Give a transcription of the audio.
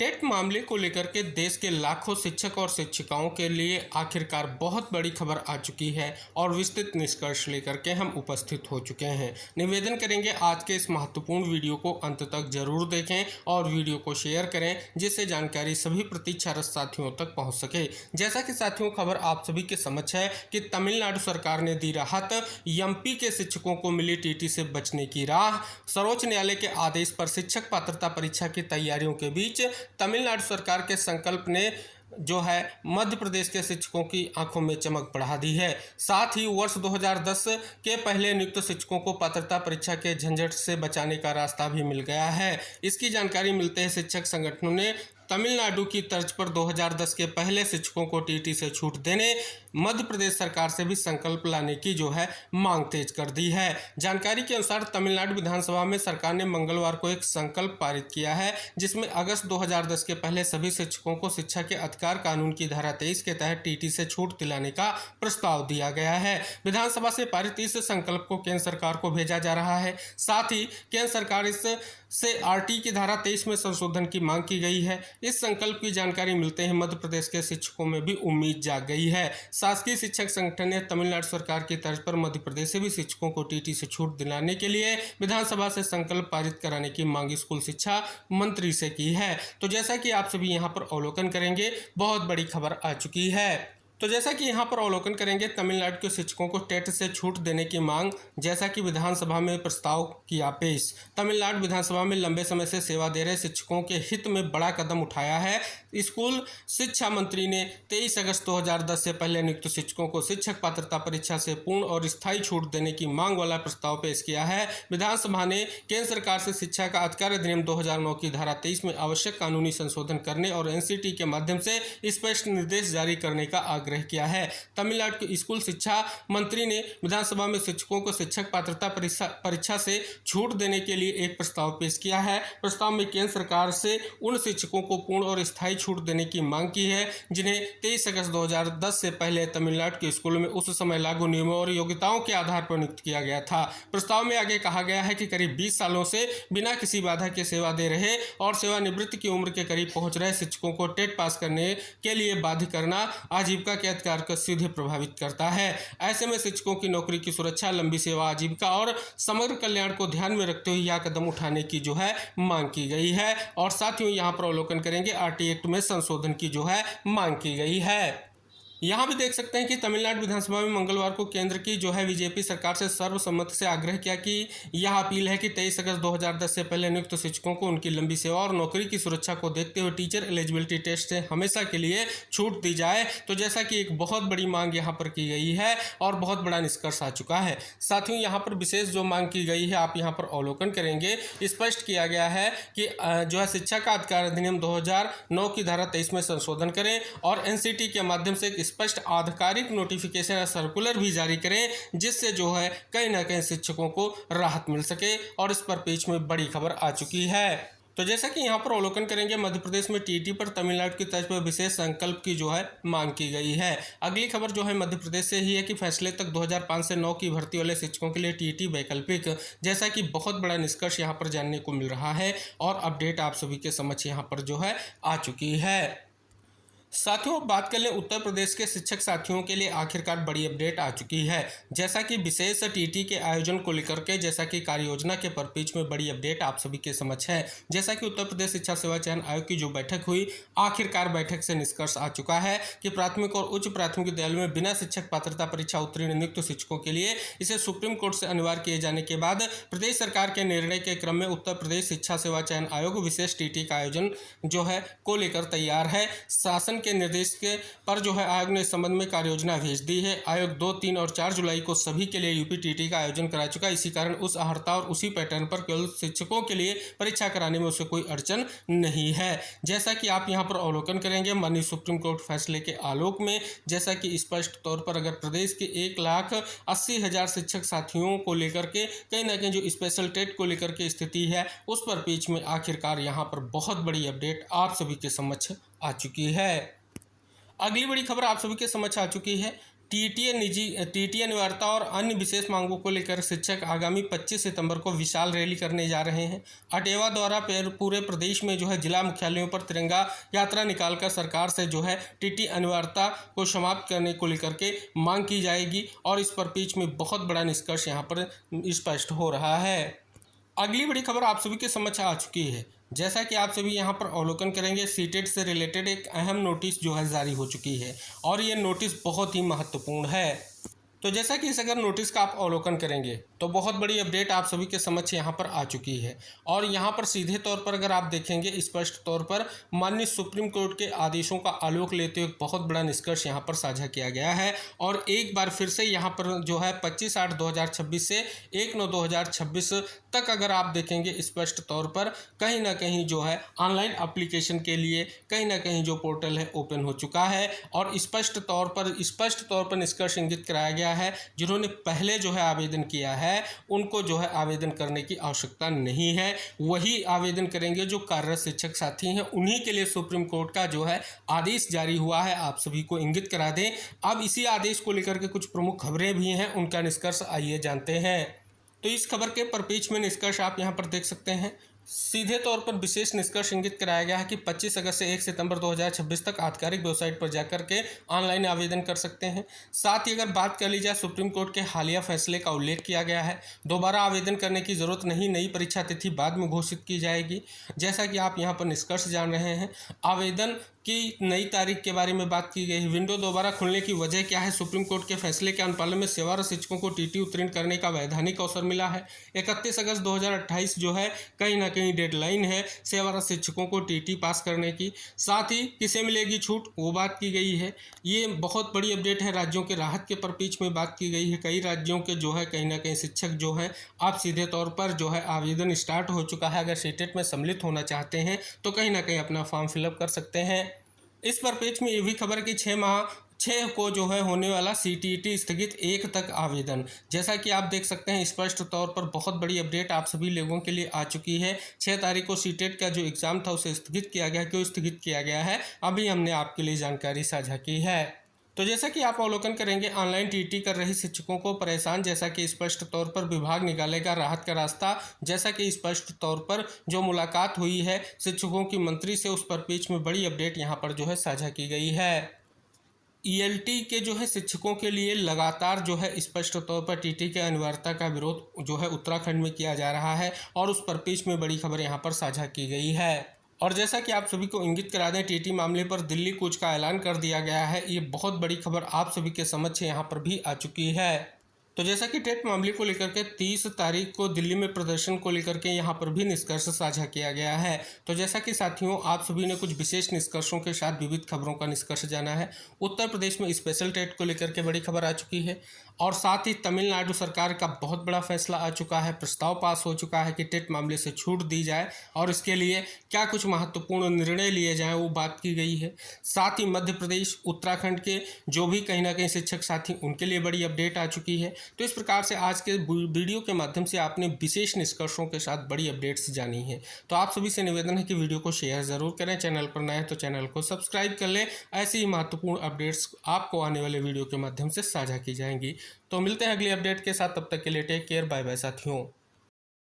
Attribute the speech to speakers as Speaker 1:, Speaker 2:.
Speaker 1: TET मामले को लेकर के देश के लाखों शिक्षक और शिक्षिकाओं के लिए आखिरकार बहुत बड़ी खबर आ चुकी है और विस्तृत निष्कर्ष लेकर के हम उपस्थित हो चुके हैं। निवेदन करेंगे आज के इस महत्वपूर्ण वीडियो को अंत तक जरूर देखें और वीडियो को शेयर करें, जिससे जानकारी सभी प्रतीक्षारत साथियों तक पहुंच सके। जैसा कि साथियों, खबर आप सभी के समक्ष है कि तमिलनाडु सरकार ने दी राहत, एमपी के शिक्षकों को मिली टीटी से बचने की राह। सर्वोच्च न्यायालय के आदेश पर शिक्षक पात्रता परीक्षा की तैयारियों के बीच तमिलनाडु सरकार के संकल्प ने जो है मध्य प्रदेश के शिक्षकों की आंखों में चमक बढ़ा दी है। साथ ही वर्ष 2010 के पहले नियुक्त शिक्षकों को पात्रता परीक्षा के झंझट से बचाने का रास्ता भी मिल गया है। इसकी जानकारी मिलते ही शिक्षक संगठनों ने तमिलनाडु की तर्ज पर 2010 के पहले शिक्षकों को टीटी से छूट देने मध्य प्रदेश सरकार से भी संकल्प लाने की जो है मांग तेज कर दी है। जानकारी के अनुसार तमिलनाडु विधानसभा में सरकार ने मंगलवार को एक संकल्प पारित किया है, जिसमें अगस्त 2010 के पहले सभी शिक्षकों को शिक्षा के अधिकार कानून की धारा 23 के तहत टीटी से छूट दिलाने का प्रस्ताव दिया गया है। विधानसभा से पारित इस संकल्प को केंद्र सरकार को भेजा जा रहा है। साथ ही केंद्र सरकार इससे आरटी की धारा 23 में संशोधन की मांग की गई है। इस संकल्प की जानकारी मिलते ही मध्य प्रदेश के शिक्षकों में भी उम्मीद जाग गई है। शासकीय शिक्षक संगठन ने तमिलनाडु सरकार की तर्ज पर मध्य प्रदेश से भी शिक्षकों को टीटी से छूट दिलाने के लिए विधानसभा से संकल्प पारित कराने की मांग स्कूल शिक्षा मंत्री से की है। तो जैसा कि आप सभी यहाँ पर अवलोकन करेंगे, बहुत बड़ी खबर आ चुकी है। तो जैसा कि यहाँ पर अवलोकन करेंगे, तमिलनाडु के शिक्षकों को टेट से छूट देने की मांग, जैसा कि विधानसभा में प्रस्ताव किया पेश। तमिलनाडु विधानसभा में लंबे समय से सेवा दे रहे शिक्षकों के हित में बड़ा कदम उठाया है। स्कूल शिक्षा मंत्री ने 23 अगस्त 2010 से पहले नियुक्त शिक्षकों को शिक्षक पात्रता परीक्षा से पूर्ण और स्थायी छूट देने की मांग वाला प्रस्ताव पेश किया है। विधानसभा ने केंद्र सरकार से शिक्षा का अधिकार अधिनियम 2009 की धारा 23 में आवश्यक कानूनी संशोधन करने और एनसीटी के माध्यम से स्पष्ट निर्देश जारी करने का आग्रह किया है। तमिलनाडु के स्कूल शिक्षा मंत्री ने विधानसभा में शिक्षकों को शिक्षक पात्रता परीक्षा से छूट देने के लिए एक प्रस्ताव पेश किया है। प्रस्ताव में केंद्र सरकार से उन शिक्षकों को पूर्ण और स्थायी छूट देने की मांग की है जिन्हें 23 अगस्त 2010 से पहले तमिलनाडु के स्कूलों में उस समय लागू नियमों और योग्यताओं के आधार पर नियुक्त किया गया था। प्रस्ताव में आगे कहा गया है कि करीब 20 सालों से बिना किसी बाधा के सेवा दे रहे और सेवानिवृत्ति की उम्र के करीब पहुंच रहे शिक्षकों को टेट पास करने के लिए बाध्य करना आजीविका के अधिकार को सीधे प्रभावित करता है। ऐसे में शिक्षकों की नौकरी की सुरक्षा, लंबी सेवा, आजीविका और समग्र कल्याण को ध्यान में रखते हुए यह कदम उठाने की जो है मांग की गई है। और साथ ही यहाँ पर अवलोकन करेंगे, आरटी एक्ट में संशोधन की जो है मांग की गई है। यहाँ भी देख सकते हैं कि तमिलनाडु विधानसभा में मंगलवार को केंद्र की जो है बीजेपी सरकार से सर्वसम्मति से आग्रह किया कि यह अपील है कि 23 अगस्त 2010 से पहले नियुक्त शिक्षकों को उनकी लंबी सेवा और नौकरी की सुरक्षा को देखते हुए टीचर एलिजिबिलिटी टेस्ट से हमेशा के लिए छूट दी जाए। तो जैसा कि एक बहुत बड़ी मांग यहाँ पर की गई है और बहुत बड़ा निष्कर्ष आ चुका है। साथियों, यहाँ पर विशेष जो मांग की गई है आप यहाँ पर अवलोकन करेंगे, स्पष्ट किया गया है कि जो है शिक्षा का अधिकार अधिनियम 2009 की धारा 23 में संशोधन करें और एनसीटी के माध्यम से स्पष्ट आधिकारिक नोटिफिकेशन या सर्कुलर भी जारी करें, जिससे जो है कहीं ना कहीं शिक्षकों को राहत मिल सके। और इस पर पेज में बड़ी खबर आ चुकी है। तो जैसा कि यहाँ पर अवलोकन करेंगे, मध्य प्रदेश में टीटी पर तमिलनाडु की तर्ज पर विशेष संकल्प की जो है मांग की गई है। अगली खबर जो है मध्य प्रदेश से ही है कि फैसले तक 2005 से 9 की भर्ती वाले शिक्षकों के लिए टीटी वैकल्पिक, जैसा कि बहुत बड़ा निष्कर्ष यहाँ पर जानने को मिल रहा है और अपडेट आप सभी के समक्ष यहाँ पर जो है आ चुकी है। साथियों, बात कर लें उत्तर प्रदेश के शिक्षक साथियों के लिए आखिरकार बड़ी अपडेट आ चुकी है। जैसा कि विशेष टीटी के आयोजन को लेकर के जैसा कि कार्य योजना के परिप्रेक्ष्य में बड़ी अपडेट आप सभी के समक्ष है। जैसा कि उत्तर प्रदेश शिक्षा सेवा चयन आयोग की जो बैठक हुई, आखिरकार बैठक से निष्कर्ष आ चुका है कि प्राथमिक और उच्च प्राथमिक विद्यालय में बिना शिक्षक पात्रता परीक्षा उत्तीर्ण नियुक्त शिक्षकों के लिए इसे सुप्रीम कोर्ट से अनिवार्य किए जाने के बाद प्रदेश सरकार के निर्णय के क्रम में उत्तर प्रदेश शिक्षा सेवा चयन आयोग विशेष टीटी का आयोजन जो है को लेकर तैयार है। शासन के निर्देश के पर जो है आयोग ने इस संबंध में कार्य योजना भेज दी है। आयोग 2, 3 और 4 जुलाई को सभी के लिए यूपी टीटी का आयोजन करा चुका है। इसी कारण उस अर्हता और उसी पैटर्न पर केवल शिक्षकों के लिए परीक्षा कराने में उसे कोई अड़चन नहीं है। जैसा कि आप यहाँ पर अवलोकन करेंगे, माननीय सुप्रीम कोर्ट फैसले के आलोक में जैसा कि स्पष्ट तौर पर अगर प्रदेश के 1,80,000 शिक्षक साथियों को लेकर के कहीं ना कहीं जो स्पेशल टेट को लेकर के स्थिति है, उस पर बीच में आखिरकार यहाँ पर बहुत बड़ी अपडेट आप सभी के समक्ष आ चुकी है। अगली बड़ी खबर आप सभी के समक्ष आ चुकी है। टीटीए अनिवार्यता और अन्य विशेष मांगों को लेकर शिक्षक आगामी 25 सितंबर को विशाल रैली करने जा रहे हैं। अटेवा द्वारा पूरे प्रदेश में जो है जिला मुख्यालयों पर तिरंगा यात्रा निकालकर सरकार से जो है टीटी अनिवार्यता को समाप्त करने को लेकर के मांग की जाएगी और इस पर बीच में बहुत बड़ा निष्कर्ष यहाँ पर स्पष्ट हो रहा है। अगली बड़ी खबर आप सभी के समक्ष आ चुकी है। जैसा कि आप सभी यहाँ पर अवलोकन करेंगे, सीटेट से रिलेटेड एक अहम नोटिस जो है जारी हो चुकी है और ये नोटिस बहुत ही महत्वपूर्ण है। तो जैसा कि इस अगर नोटिस का आप अवलोकन करेंगे तो बहुत बड़ी अपडेट आप सभी के समक्ष यहाँ पर आ चुकी है और यहाँ पर सीधे तौर पर अगर आप देखेंगे स्पष्ट तौर पर माननीय सुप्रीम कोर्ट के आदेशों का आलोक लेते हुए बहुत बड़ा निष्कर्ष यहाँ पर साझा किया गया है। और एक बार फिर से यहाँ पर जो है 25/8/2026 से 1/9/2026 तक अगर आप देखेंगे स्पष्ट तौर पर कहीं ना कहीं जो है ऑनलाइन एप्लीकेशन के लिए कहीं ना कहीं जो पोर्टल है ओपन हो चुका है और स्पष्ट तौर पर निष्कर्ष इंगित कराया गया है। जिन्होंने पहले जो है आवेदन किया है उनको जो है आवेदन करने की आवश्यकता नहीं है, वही आवेदन करेंगे जो कार्यरत शिक्षक साथी हैं। उन्हीं के लिए सुप्रीम कोर्ट का जो है आदेश जारी हुआ है, आप सभी को इंगित करा दें। अब इसी आदेश को लेकर के कुछ प्रमुख खबरें भी हैं, उनका निष्कर्ष आइए जानते हैं। तो इस खबर के परिप्रेक्ष्य में निष्कर्ष आप यहाँ पर देख सकते हैं। सीधे तौर पर विशेष निष्कर्ष इंगित कराया गया है कि 25 अगस्त से 1 सितंबर 2026 तक आधिकारिक वेबसाइट पर जाकर के ऑनलाइन आवेदन कर सकते हैं। साथ ही अगर बात कर ली जाए सुप्रीम कोर्ट के हालिया फैसले का उल्लेख किया गया है, दोबारा आवेदन करने की जरूरत नहीं, नई परीक्षा तिथि बाद में घोषित की जाएगी। जैसा कि आप यहाँ पर निष्कर्ष जान रहे हैं, आवेदन की नई तारीख के बारे में बात की गई है। विंडो दोबारा खुलने की वजह क्या है? सुप्रीम कोर्ट के फैसले के अनुपालन में सेवारत शिक्षकों को टीटी उत्तीर्ण करने का वैधानिक अवसर मिला है। 31 अगस्त 2028 जो है कहीं ना कहीं डेडलाइन है सेवारत शिक्षकों को टीटी पास करने की। साथ ही किसे मिलेगी छूट, वो बात की गई है। ये बहुत बड़ी अपडेट है। राज्यों के राहत के परिप्रेक्ष्य में बात की गई है। कई राज्यों के जो है कहीं ना कहीं शिक्षक जो है आप सीधे तौर पर जो है आवेदन स्टार्ट हो चुका है। अगर सीटेट में सम्मिलित होना चाहते हैं तो कहीं ना कहीं अपना फॉर्म फिलअप कर सकते हैं। इस परिप्रेक्ष्य में ये भी खबर कि 6 को जो है होने वाला सीटीईटी स्थगित 1 तक आवेदन। जैसा कि आप देख सकते हैं स्पष्ट तौर पर बहुत बड़ी अपडेट आप सभी लोगों के लिए आ चुकी है। 6 तारीख को सीटेट का जो एग्ज़ाम था उसे स्थगित किया गया। क्यों स्थगित किया गया है अभी हमने आपके लिए जानकारी साझा की है। तो जैसा कि आप अवलोकन करेंगे, ऑनलाइन टीटी कर रही शिक्षकों को परेशान। जैसा कि स्पष्ट तौर पर विभाग निकालेगा राहत का रास्ता। जैसा कि स्पष्ट तौर पर जो मुलाकात हुई है शिक्षकों की मंत्री से, उस पर बीच में बड़ी अपडेट यहाँ पर जो है साझा की गई है। ईएलटी के जो है शिक्षकों के लिए लगातार जो है स्पष्ट तौर पर टीटी के अनिवार्यता का विरोध जो है उत्तराखंड में किया जा रहा है और उस पर बीच में बड़ी खबर यहाँ पर साझा की गई है। और जैसा कि आप सभी को इंगित करा दें, टीटी मामले पर दिल्ली कूच का ऐलान कर दिया गया है। ये बहुत बड़ी खबर आप सभी के समक्ष यहाँ पर भी आ चुकी है। तो जैसा कि टेट मामले को लेकर के 30 तारीख को दिल्ली में प्रदर्शन को लेकर के यहाँ पर भी निष्कर्ष साझा किया गया है। तो जैसा कि साथियों आप सभी ने कुछ विशेष निष्कर्षों के साथ विविध खबरों का निष्कर्ष जाना है। उत्तर प्रदेश में स्पेशल टेट को लेकर के बड़ी खबर आ चुकी है और साथ ही तमिलनाडु सरकार का बहुत बड़ा फैसला आ चुका है। प्रस्ताव पास हो चुका है कि टेट मामले से छूट दी जाए और इसके लिए क्या कुछ महत्वपूर्ण निर्णय लिए जाएं वो बात की गई है। साथ ही मध्य प्रदेश, उत्तराखंड के जो भी कहीं ना कहीं शिक्षक साथी उनके लिए बड़ी अपडेट आ चुकी है। तो इस प्रकार से आज के वीडियो के माध्यम से आपने विशेष निष्कर्षों के साथ बड़ी अपडेट्स जानी है। तो आप सभी से निवेदन है कि वीडियो को शेयर ज़रूर करें। चैनल पर नए हैं तो चैनल को सब्सक्राइब कर लें। ऐसी ही महत्वपूर्ण अपडेट्स आपको आने वाले वीडियो के माध्यम से साझा की जाएंगी। तो मिलते हैं अगली अपडेट के साथ, तब तक के लिए टेक केयर, बाय बाय साथियों।